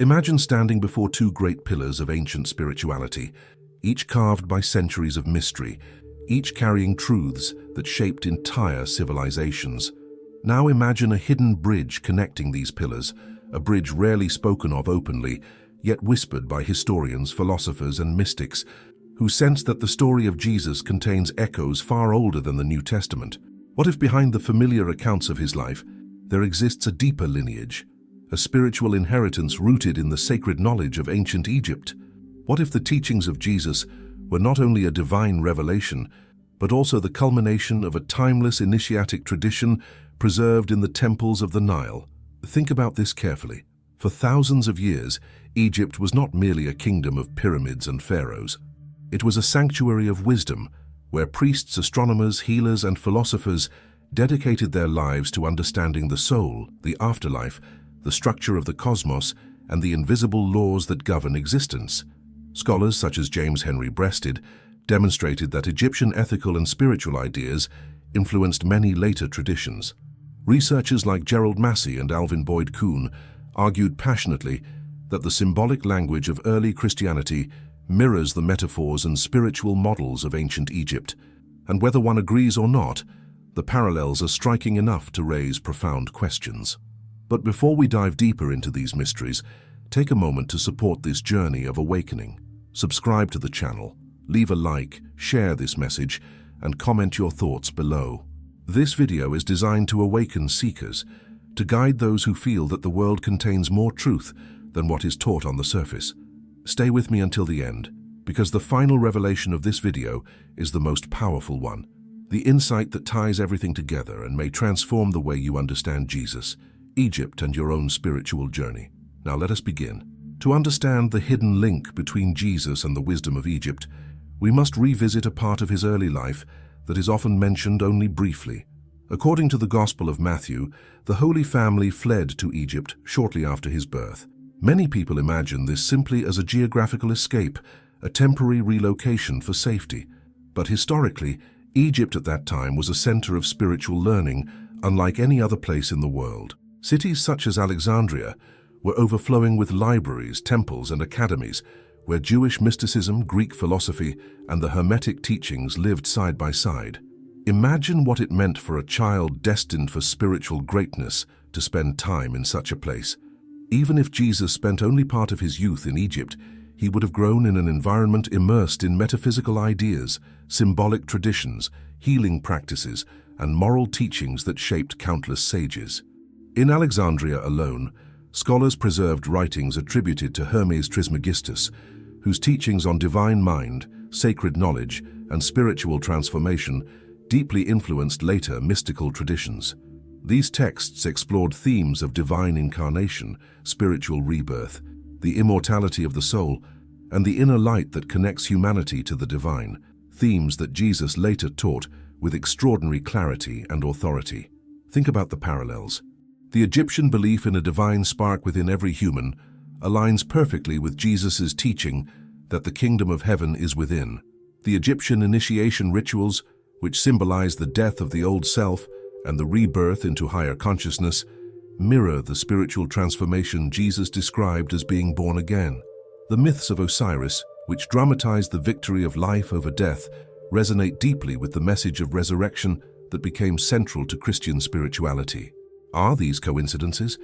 Imagine standing before two great pillars of ancient spirituality, each carved by centuries of mystery, each carrying truths that shaped entire civilizations. Now imagine a hidden bridge connecting these pillars, a bridge rarely spoken of openly, yet whispered by historians, philosophers, and mystics, who sense that the story of Jesus contains echoes far older than the New Testament. What if behind the familiar accounts of his life, there exists a deeper lineage, a spiritual inheritance rooted in the sacred knowledge of ancient Egypt? What if the teachings of Jesus were not only a divine revelation, but also the culmination of a timeless initiatic tradition preserved in the temples of the Nile? Think about this carefully. For thousands of years, Egypt was not merely a kingdom of pyramids and pharaohs. It was a sanctuary of wisdom, where priests, astronomers, healers, and philosophers dedicated their lives to understanding the soul, the afterlife, the structure of the cosmos, and the invisible laws that govern existence. Scholars such as James Henry Breasted demonstrated that Egyptian ethical and spiritual ideas influenced many later traditions. Researchers like Gerald Massey and Alvin Boyd Kuhn argued passionately that the symbolic language of early Christianity mirrors the metaphors and spiritual models of ancient Egypt, and whether one agrees or not, the parallels are striking enough to raise profound questions. But before we dive deeper into these mysteries, take a moment to support this journey of awakening. Subscribe to the channel, leave a like, share this message, and comment your thoughts below. This video is designed to awaken seekers, to guide those who feel that the world contains more truth than what is taught on the surface. Stay with me until the end, because the final revelation of this video is the most powerful one, the insight that ties everything together and may transform the way you understand Jesus, Egypt, and your own spiritual journey. Now let us begin. To understand the hidden link between Jesus and the wisdom of Egypt, we must revisit a part of his early life that is often mentioned only briefly. According to the Gospel of Matthew, the Holy Family fled to Egypt shortly after his birth. Many people imagine this simply as a geographical escape, a temporary relocation for safety. But historically, Egypt at that time was a center of spiritual learning, unlike any other place in the world. Cities such as Alexandria were overflowing with libraries, temples, and academies, where Jewish mysticism, Greek philosophy, and the Hermetic teachings lived side by side. Imagine what it meant for a child destined for spiritual greatness to spend time in such a place. Even if Jesus spent only part of his youth in Egypt, he would have grown in an environment immersed in metaphysical ideas, symbolic traditions, healing practices, and moral teachings that shaped countless sages. In Alexandria alone, scholars preserved writings attributed to Hermes Trismegistus, whose teachings on divine mind, sacred knowledge, and spiritual transformation deeply influenced later mystical traditions. These texts explored themes of divine incarnation, spiritual rebirth, the immortality of the soul, and the inner light that connects humanity to the divine, themes that Jesus later taught with extraordinary clarity and authority. Think about the parallels. The Egyptian belief in a divine spark within every human aligns perfectly with Jesus' teaching that the kingdom of heaven is within. The Egyptian initiation rituals, which symbolize the death of the old self and the rebirth into higher consciousness, mirror the spiritual transformation Jesus described as being born again. The myths of Osiris, which dramatize the victory of life over death, resonate deeply with the message of resurrection that became central to Christian spirituality. Are these coincidences,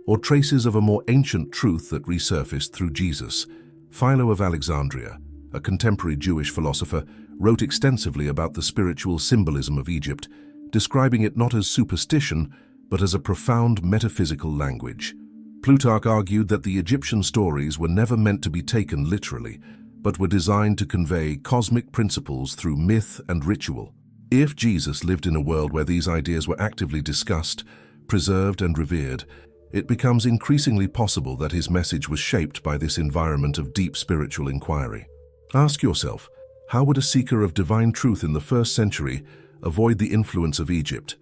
or traces of a more ancient truth that resurfaced through Jesus? Philo of Alexandria, a contemporary Jewish philosopher, wrote extensively about the spiritual symbolism of Egypt, describing it not as superstition, but as a profound metaphysical language. Plutarch argued that the Egyptian stories were never meant to be taken literally, but were designed to convey cosmic principles through myth and ritual. If Jesus lived in a world where these ideas were actively discussed, preserved, and revered, it becomes increasingly possible that his message was shaped by this environment of deep spiritual inquiry. Ask yourself, how would a seeker of divine truth in the first century avoid the influence of Egypt,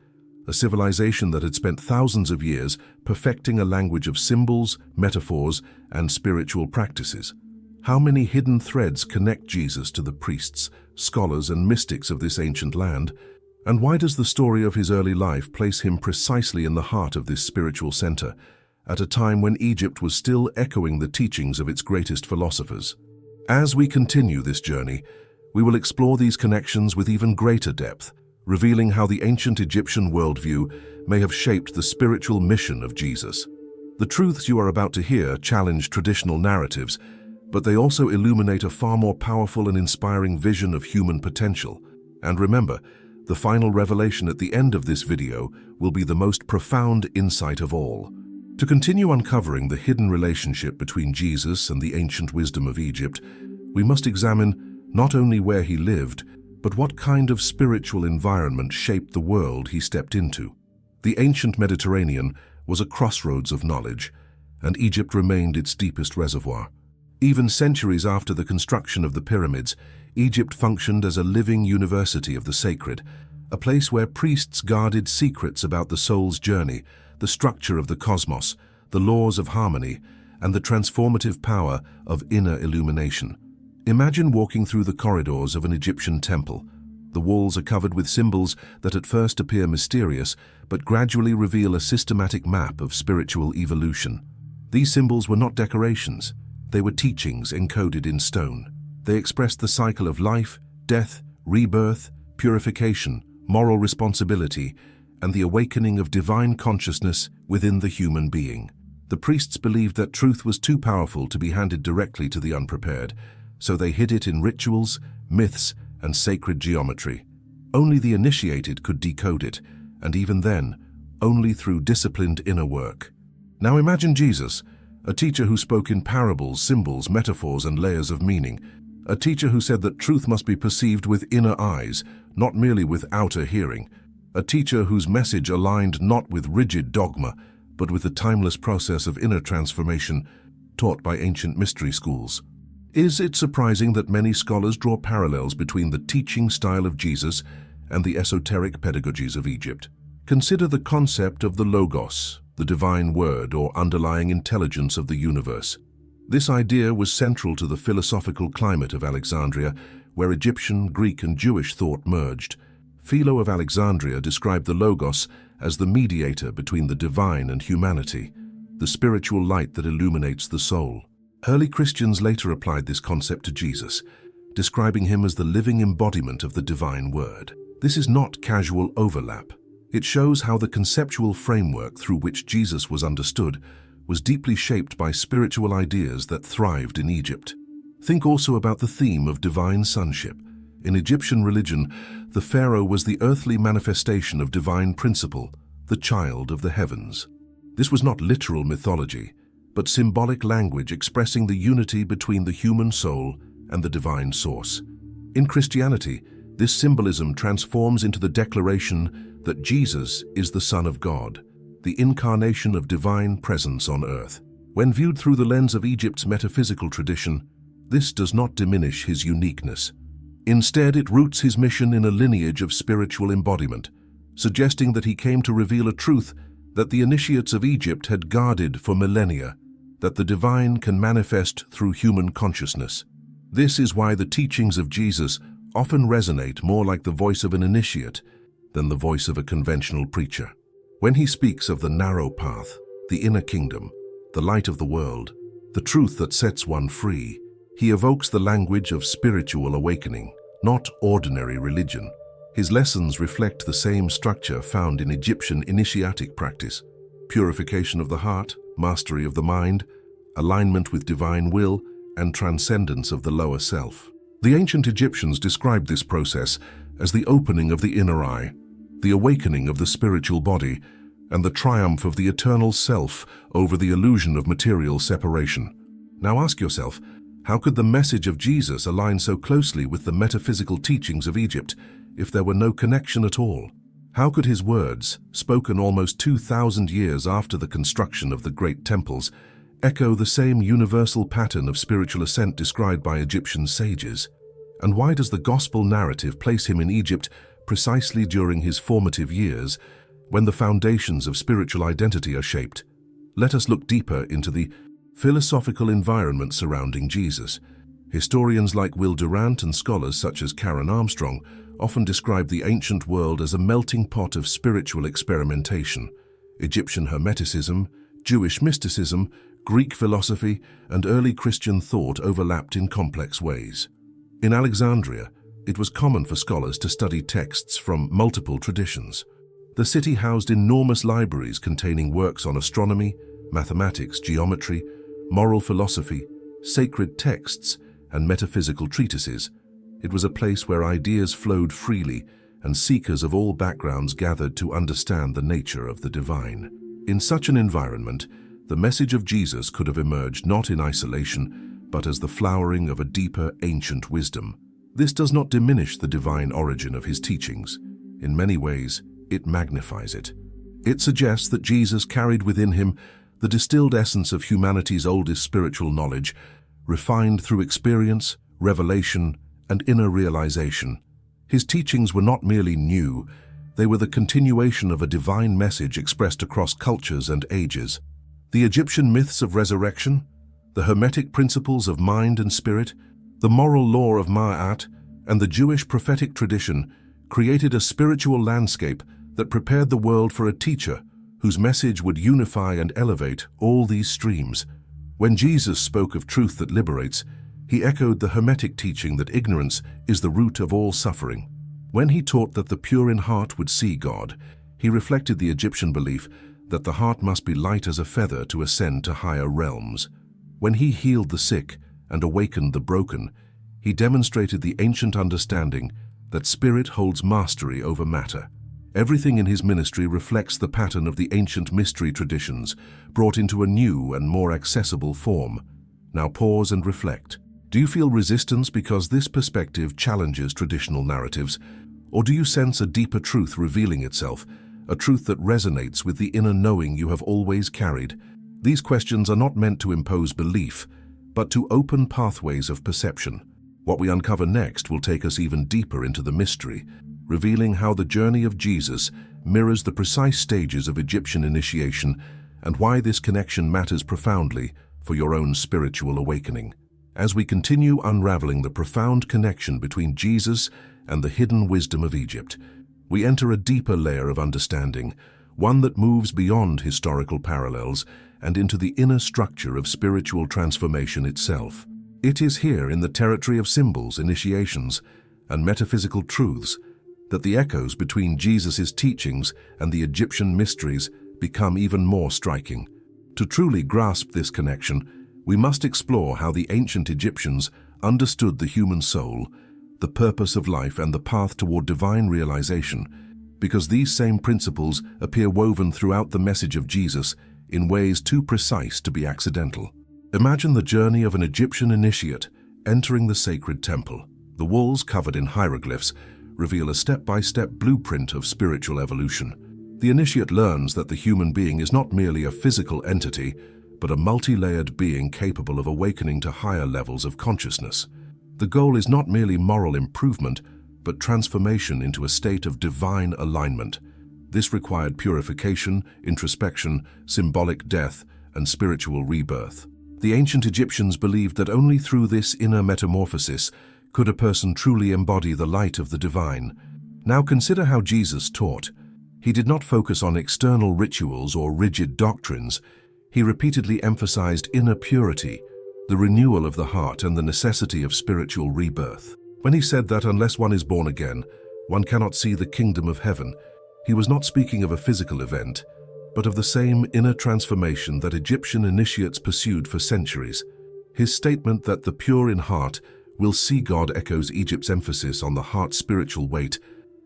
a civilization that had spent thousands of years perfecting a language of symbols, metaphors, and spiritual practices? How many hidden threads connect Jesus to the priests, scholars, and mystics of this ancient land? And why does the story of his early life place him precisely in the heart of this spiritual center, at a time when Egypt was still echoing the teachings of its greatest philosophers. As we continue this journey, we will explore these connections with even greater depth, revealing how the ancient Egyptian worldview may have shaped the spiritual mission of Jesus. The truths you are about to hear challenge traditional narratives, but they also illuminate a far more powerful and inspiring vision of human potential. And remember, the final revelation at the end of this video will be the most profound insight of all. To continue uncovering the hidden relationship between Jesus and the ancient wisdom of Egypt, we must examine not only where he lived, but what kind of spiritual environment shaped the world he stepped into. The ancient Mediterranean was a crossroads of knowledge, and Egypt remained its deepest reservoir. Even centuries after the construction of the pyramids, Egypt functioned as a living university of the sacred, a place where priests guarded secrets about the soul's journey, the structure of the cosmos, the laws of harmony, and the transformative power of inner illumination. Imagine walking through the corridors of an Egyptian temple. The walls are covered with symbols that at first appear mysterious, but gradually reveal a systematic map of spiritual evolution. These symbols were not decorations. They were teachings encoded in stone. They expressed the cycle of life, death, rebirth, purification, moral responsibility, and the awakening of divine consciousness within the human being. The priests believed that truth was too powerful to be handed directly to the unprepared, so they hid it in rituals, myths, and sacred geometry. Only the initiated could decode it, and even then, only through disciplined inner work. Now imagine Jesus, a teacher who spoke in parables, symbols, metaphors, and layers of meaning. A teacher who said that truth must be perceived with inner eyes, not merely with outer hearing. A teacher whose message aligned not with rigid dogma, but with the timeless process of inner transformation taught by ancient mystery schools. Is it surprising that many scholars draw parallels between the teaching style of Jesus and the esoteric pedagogies of Egypt? Consider the concept of the Logos, the divine word or underlying intelligence of the universe. This idea was central to the philosophical climate of Alexandria, where Egyptian, Greek, and Jewish thought merged. Philo of Alexandria described the Logos as the mediator between the divine and humanity, the spiritual light that illuminates the soul. Early Christians later applied this concept to Jesus, describing him as the living embodiment of the divine word. This is not casual overlap. It shows how the conceptual framework through which Jesus was understood was deeply shaped by spiritual ideas that thrived in Egypt. Think also about the theme of divine sonship. In Egyptian religion, the pharaoh was the earthly manifestation of divine principle, the child of the heavens. This was not literal mythology, but symbolic language expressing the unity between the human soul and the divine source. In Christianity, this symbolism transforms into the declaration that Jesus is the Son of God, the incarnation of divine presence on earth. When viewed through the lens of Egypt's metaphysical tradition, this does not diminish his uniqueness. Instead, it roots his mission in a lineage of spiritual embodiment, suggesting that he came to reveal a truth that the initiates of Egypt had guarded for millennia, that the divine can manifest through human consciousness. This is why the teachings of Jesus often resonate more like the voice of an initiate than the voice of a conventional preacher. When he speaks of the narrow path, the inner kingdom, the light of the world, the truth that sets one free, he evokes the language of spiritual awakening, not ordinary religion. His lessons reflect the same structure found in Egyptian initiatic practice: purification of the heart, mastery of the mind, alignment with divine will, and transcendence of the lower self. The ancient Egyptians described this process as the opening of the inner eye, the awakening of the spiritual body, and the triumph of the eternal self over the illusion of material separation. Now ask yourself, how could the message of Jesus align so closely with the metaphysical teachings of Egypt if there were no connection at all? How could his words, spoken almost 2,000 years after the construction of the great temples, echo the same universal pattern of spiritual ascent described by Egyptian sages? And why does the gospel narrative place him in Egypt precisely during his formative years, when the foundations of spiritual identity are shaped? Let us look deeper into the philosophical environment surrounding Jesus. Historians like Will Durant and scholars such as Karen Armstrong often describe the ancient world as a melting pot of spiritual experimentation. Egyptian Hermeticism, Jewish mysticism, Greek philosophy, and early Christian thought overlapped in complex ways. In Alexandria, it was common for scholars to study texts from multiple traditions. The city housed enormous libraries containing works on astronomy, mathematics, geometry, moral philosophy, sacred texts, and metaphysical treatises. It was a place where ideas flowed freely and seekers of all backgrounds gathered to understand the nature of the divine. In such an environment, the message of Jesus could have emerged not in isolation, but as the flowering of a deeper, ancient wisdom. This does not diminish the divine origin of his teachings. In many ways, it magnifies it. It suggests that Jesus carried within him the distilled essence of humanity's oldest spiritual knowledge, refined through experience, revelation, and inner realization. His teachings were not merely new, they were the continuation of a divine message expressed across cultures and ages. The Egyptian myths of resurrection, the Hermetic principles of mind and spirit, the moral law of Ma'at, and the Jewish prophetic tradition created a spiritual landscape that prepared the world for a teacher whose message would unify and elevate all these streams. When Jesus spoke of truth that liberates, he echoed the Hermetic teaching that ignorance is the root of all suffering. When he taught that the pure in heart would see God, he reflected the Egyptian belief that the heart must be light as a feather to ascend to higher realms. When he healed the sick and awakened the broken, he demonstrated the ancient understanding that spirit holds mastery over matter. Everything in his ministry reflects the pattern of the ancient mystery traditions, brought into a new and more accessible form. Now pause and reflect. Do you feel resistance because this perspective challenges traditional narratives, or do you sense a deeper truth revealing itself, a truth that resonates with the inner knowing you have always carried? These questions are not meant to impose belief, but to open pathways of perception. What we uncover next will take us even deeper into the mystery, revealing how the journey of Jesus mirrors the precise stages of Egyptian initiation and why this connection matters profoundly for your own spiritual awakening. As we continue unraveling the profound connection between Jesus and the hidden wisdom of Egypt, we enter a deeper layer of understanding, one that moves beyond historical parallels and into the inner structure of spiritual transformation itself. It is here, in the territory of symbols, initiations, and metaphysical truths, that the echoes between Jesus' teachings and the Egyptian mysteries become even more striking. To truly grasp this connection, we must explore how the ancient Egyptians understood the human soul, the purpose of life, and the path toward divine realization, because these same principles appear woven throughout the message of Jesus in ways too precise to be accidental. Imagine the journey of an Egyptian initiate entering the sacred temple. The walls, covered in hieroglyphs, reveal a step-by-step blueprint of spiritual evolution. The initiate learns that the human being is not merely a physical entity, but a multi-layered being capable of awakening to higher levels of consciousness. The goal is not merely moral improvement, but transformation into a state of divine alignment. This required purification, introspection, symbolic death, and spiritual rebirth. The ancient Egyptians believed that only through this inner metamorphosis could a person truly embody the light of the divine. Now consider how Jesus taught. He did not focus on external rituals or rigid doctrines. He repeatedly emphasized inner purity, the renewal of the heart, and the necessity of spiritual rebirth. When he said that unless one is born again, one cannot see the kingdom of heaven, he was not speaking of a physical event, but of the same inner transformation that Egyptian initiates pursued for centuries. His statement that the pure in heart will see God echoes Egypt's emphasis on the heart's spiritual weight,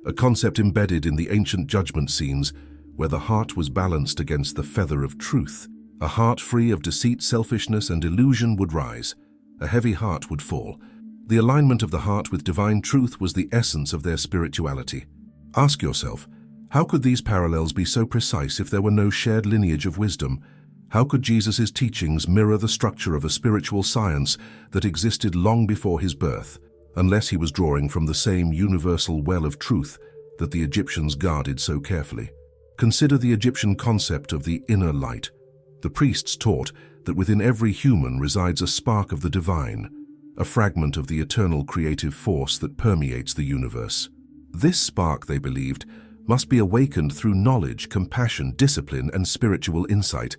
a concept embedded in the ancient judgment scenes where the heart was balanced against the feather of truth. A heart free of deceit, selfishness, and illusion would rise. A heavy heart would fall. The alignment of the heart with divine truth was the essence of their spirituality. Ask yourself, how could these parallels be so precise if there were no shared lineage of wisdom? How could Jesus' teachings mirror the structure of a spiritual science that existed long before his birth, unless he was drawing from the same universal well of truth that the Egyptians guarded so carefully? Consider the Egyptian concept of the inner light. The priests taught that within every human resides a spark of the divine, a fragment of the eternal creative force that permeates the universe. This spark, they believed, must be awakened through knowledge, compassion, discipline, and spiritual insight.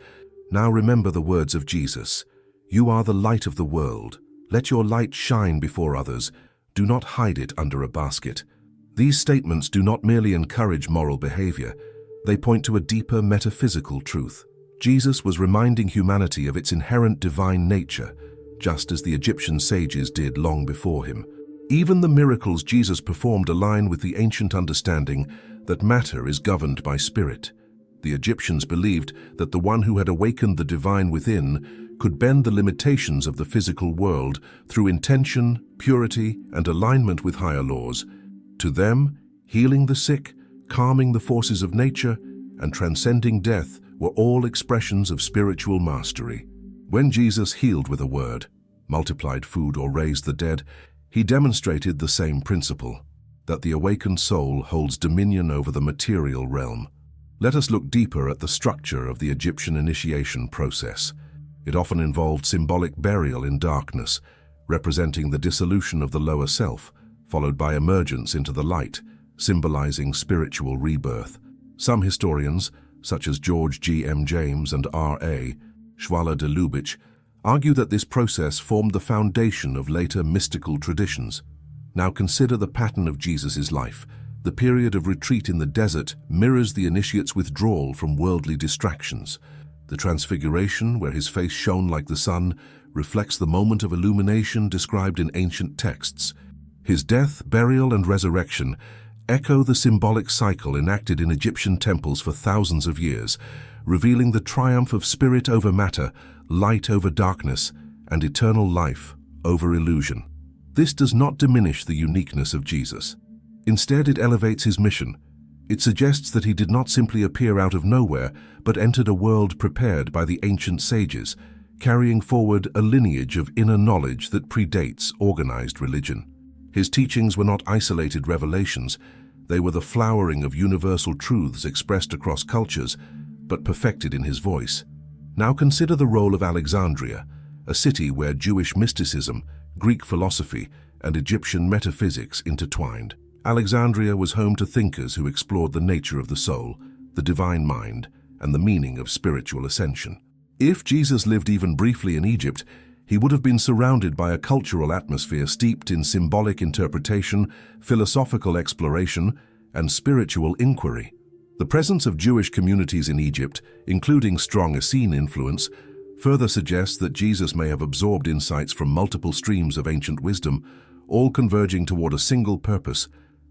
Now remember the words of Jesus. You are the light of the world. Let your light shine before others. Do not hide it under a basket. These statements do not merely encourage moral behavior. They point to a deeper metaphysical truth. Jesus was reminding humanity of its inherent divine nature, just as the Egyptian sages did long before him. Even the miracles Jesus performed align with the ancient understanding that matter is governed by spirit. The Egyptians believed that the one who had awakened the divine within could bend the limitations of the physical world through intention, purity, and alignment with higher laws. To them, healing the sick, calming the forces of nature, and transcending death were all expressions of spiritual mastery. When Jesus healed with a word, multiplied food, or raised the dead, he demonstrated the same principle, that the awakened soul holds dominion over the material realm. Let us look deeper at the structure of the Egyptian initiation process. It often involved symbolic burial in darkness, representing the dissolution of the lower self, followed by emergence into the light, symbolizing spiritual rebirth. Some historians, such as George G. M. James and R. A. Schwaller de Lubitsch, argue that this process formed the foundation of later mystical traditions. Now consider the pattern of Jesus' life. The period of retreat in the desert mirrors the initiate's withdrawal from worldly distractions. The transfiguration, where his face shone like the sun, reflects the moment of illumination described in ancient texts. His death, burial, and resurrection echo the symbolic cycle enacted in Egyptian temples for thousands of years, revealing the triumph of spirit over matter, light over darkness, and eternal life over illusion. This does not diminish the uniqueness of Jesus. Instead, it elevates his mission. It suggests that he did not simply appear out of nowhere, but entered a world prepared by the ancient sages, carrying forward a lineage of inner knowledge that predates organized religion. His teachings were not isolated revelations. They were the flowering of universal truths expressed across cultures, but perfected in his voice. Now consider the role of Alexandria, a city where Jewish mysticism, Greek philosophy, and Egyptian metaphysics intertwined. Alexandria was home to thinkers who explored the nature of the soul, the divine mind, and the meaning of spiritual ascension. If Jesus lived even briefly in Egypt, he would have been surrounded by a cultural atmosphere steeped in symbolic interpretation, philosophical exploration, and spiritual inquiry. The presence of Jewish communities in Egypt, including strong Essene influence, further suggests that Jesus may have absorbed insights from multiple streams of ancient wisdom, all converging toward a single purpose: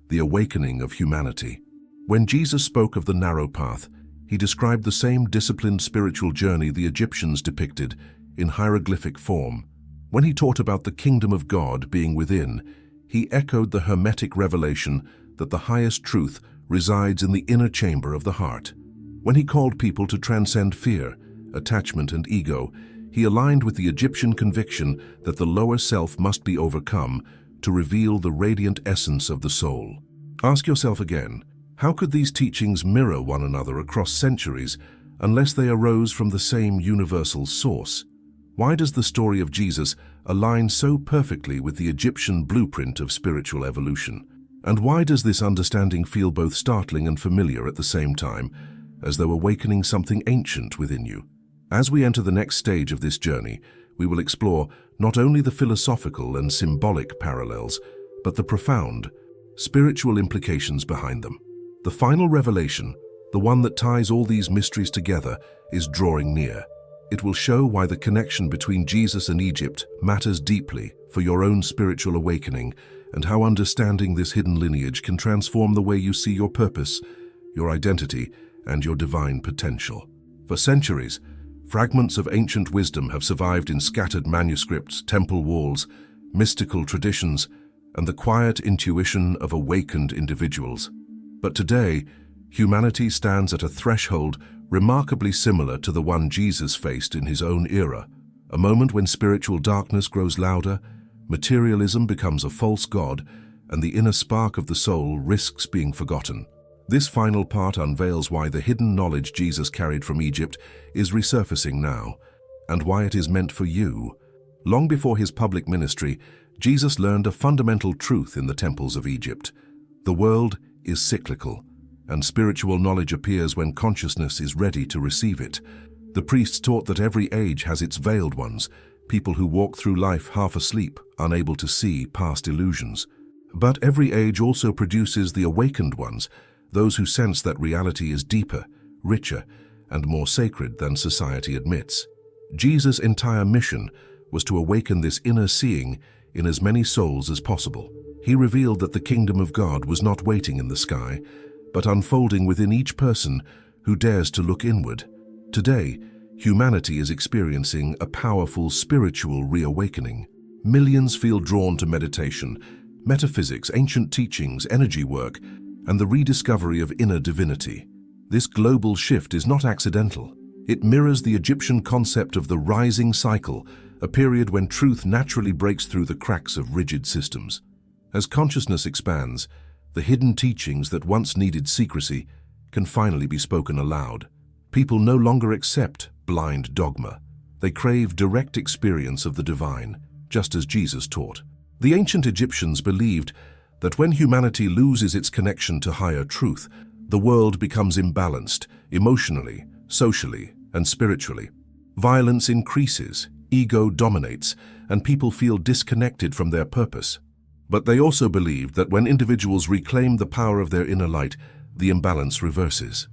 the awakening of humanity. When Jesus spoke of the narrow path, he described the same disciplined spiritual journey the Egyptians depicted in hieroglyphic form. When he taught about the kingdom of God being within, he echoed the Hermetic revelation that the highest truth resides in the inner chamber of the heart. When he called people to transcend fear, attachment, and ego, he aligned with the Egyptian conviction that the lower self must be overcome to reveal the radiant essence of the soul. Ask yourself again, how could these teachings mirror one another across centuries unless they arose from the same universal source? Why does the story of Jesus align so perfectly with the Egyptian blueprint of spiritual evolution? And why does this understanding feel both startling and familiar at the same time, as though awakening something ancient within you? As we enter the next stage of this journey, we will explore not only the philosophical and symbolic parallels, but the profound, spiritual implications behind them. The final revelation, the one that ties all these mysteries together, is drawing near. It will show why the connection between Jesus and Egypt matters deeply for your own spiritual awakening, and how understanding this hidden lineage can transform the way you see your purpose, your identity, and your divine potential. For centuries, fragments of ancient wisdom have survived in scattered manuscripts, temple walls, mystical traditions, and the quiet intuition of awakened individuals. But today, humanity stands at a threshold remarkably similar to the one Jesus faced in his own era, a moment when spiritual darkness grows louder, materialism becomes a false god, and the inner spark of the soul risks being forgotten. This final part unveils why the hidden knowledge Jesus carried from Egypt is resurfacing now, and why it is meant for you. Long before his public ministry, Jesus learned a fundamental truth in the temples of Egypt. The world is cyclical, and spiritual knowledge appears when consciousness is ready to receive it. The priests taught that every age has its veiled ones, people who walk through life half asleep, unable to see past illusions. But every age also produces the awakened ones, those who sense that reality is deeper, richer, and more sacred than society admits. Jesus' entire mission was to awaken this inner seeing in as many souls as possible. He revealed that the kingdom of God was not waiting in the sky, but unfolding within each person who dares to look inward. Today, humanity is experiencing a powerful spiritual reawakening. Millions feel drawn to meditation, metaphysics, ancient teachings, energy work, and the rediscovery of inner divinity. This global shift is not accidental. It mirrors the Egyptian concept of the rising cycle, a period when truth naturally breaks through the cracks of rigid systems. As consciousness expands, the hidden teachings that once needed secrecy can finally be spoken aloud. People no longer accept blind dogma. They crave direct experience of the divine, just as Jesus taught. The ancient Egyptians believed that when humanity loses its connection to higher truth, the world becomes imbalanced emotionally, socially, and spiritually. Violence increases, ego dominates, and people feel disconnected from their purpose. But they also believed that when individuals reclaim the power of their inner light, the imbalance reverses.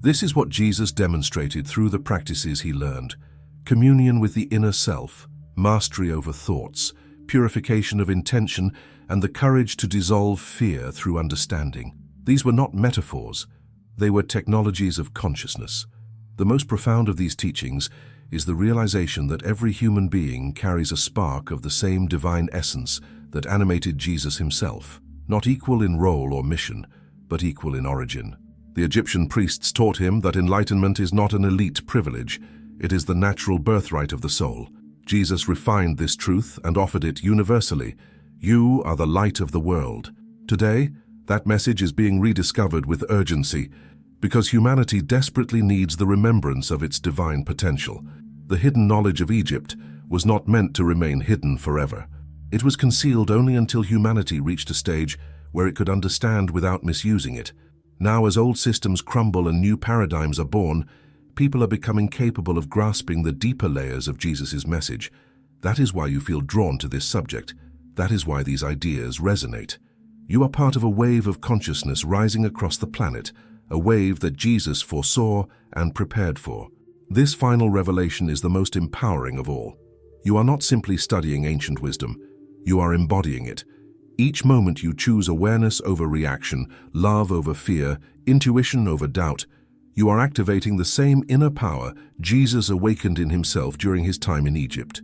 This is what Jesus demonstrated through the practices he learned: communion with the inner self, mastery over thoughts, purification of intention, and the courage to dissolve fear through understanding. These were not metaphors, they were technologies of consciousness. The most profound of these teachings is the realization that every human being carries a spark of the same divine essence that animated Jesus himself, not equal in role or mission, but equal in origin. The Egyptian priests taught him that enlightenment is not an elite privilege, it is the natural birthright of the soul. Jesus refined this truth and offered it universally. You are the light of the world. Today, that message is being rediscovered with urgency because humanity desperately needs the remembrance of its divine potential. The hidden knowledge of Egypt was not meant to remain hidden forever. It was concealed only until humanity reached a stage where it could understand without misusing it. Now, as old systems crumble and new paradigms are born, people are becoming capable of grasping the deeper layers of Jesus' message. That is why you feel drawn to this subject. That is why these ideas resonate. You are part of a wave of consciousness rising across the planet, a wave that Jesus foresaw and prepared for. This final revelation is the most empowering of all. You are not simply studying ancient wisdom, you are embodying it. Each moment you choose awareness over reaction, love over fear, intuition over doubt, you are activating the same inner power Jesus awakened in himself during his time in Egypt.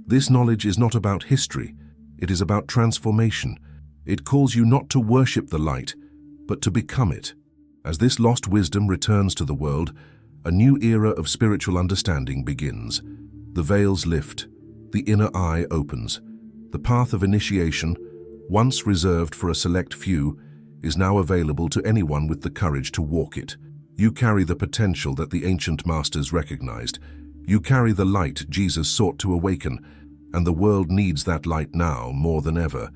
This knowledge is not about history, it is about transformation. It calls you not to worship the light, but to become it. As this lost wisdom returns to the world, a new era of spiritual understanding begins. The veils lift, the inner eye opens. The path of initiation, once reserved for a select few, is now available to anyone with the courage to walk it. You carry the potential that the ancient masters recognized. You carry the light Jesus sought to awaken, and the world needs that light now more than ever.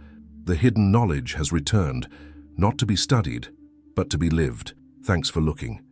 The hidden knowledge has returned, not to be studied, but to be lived. Thanks for looking.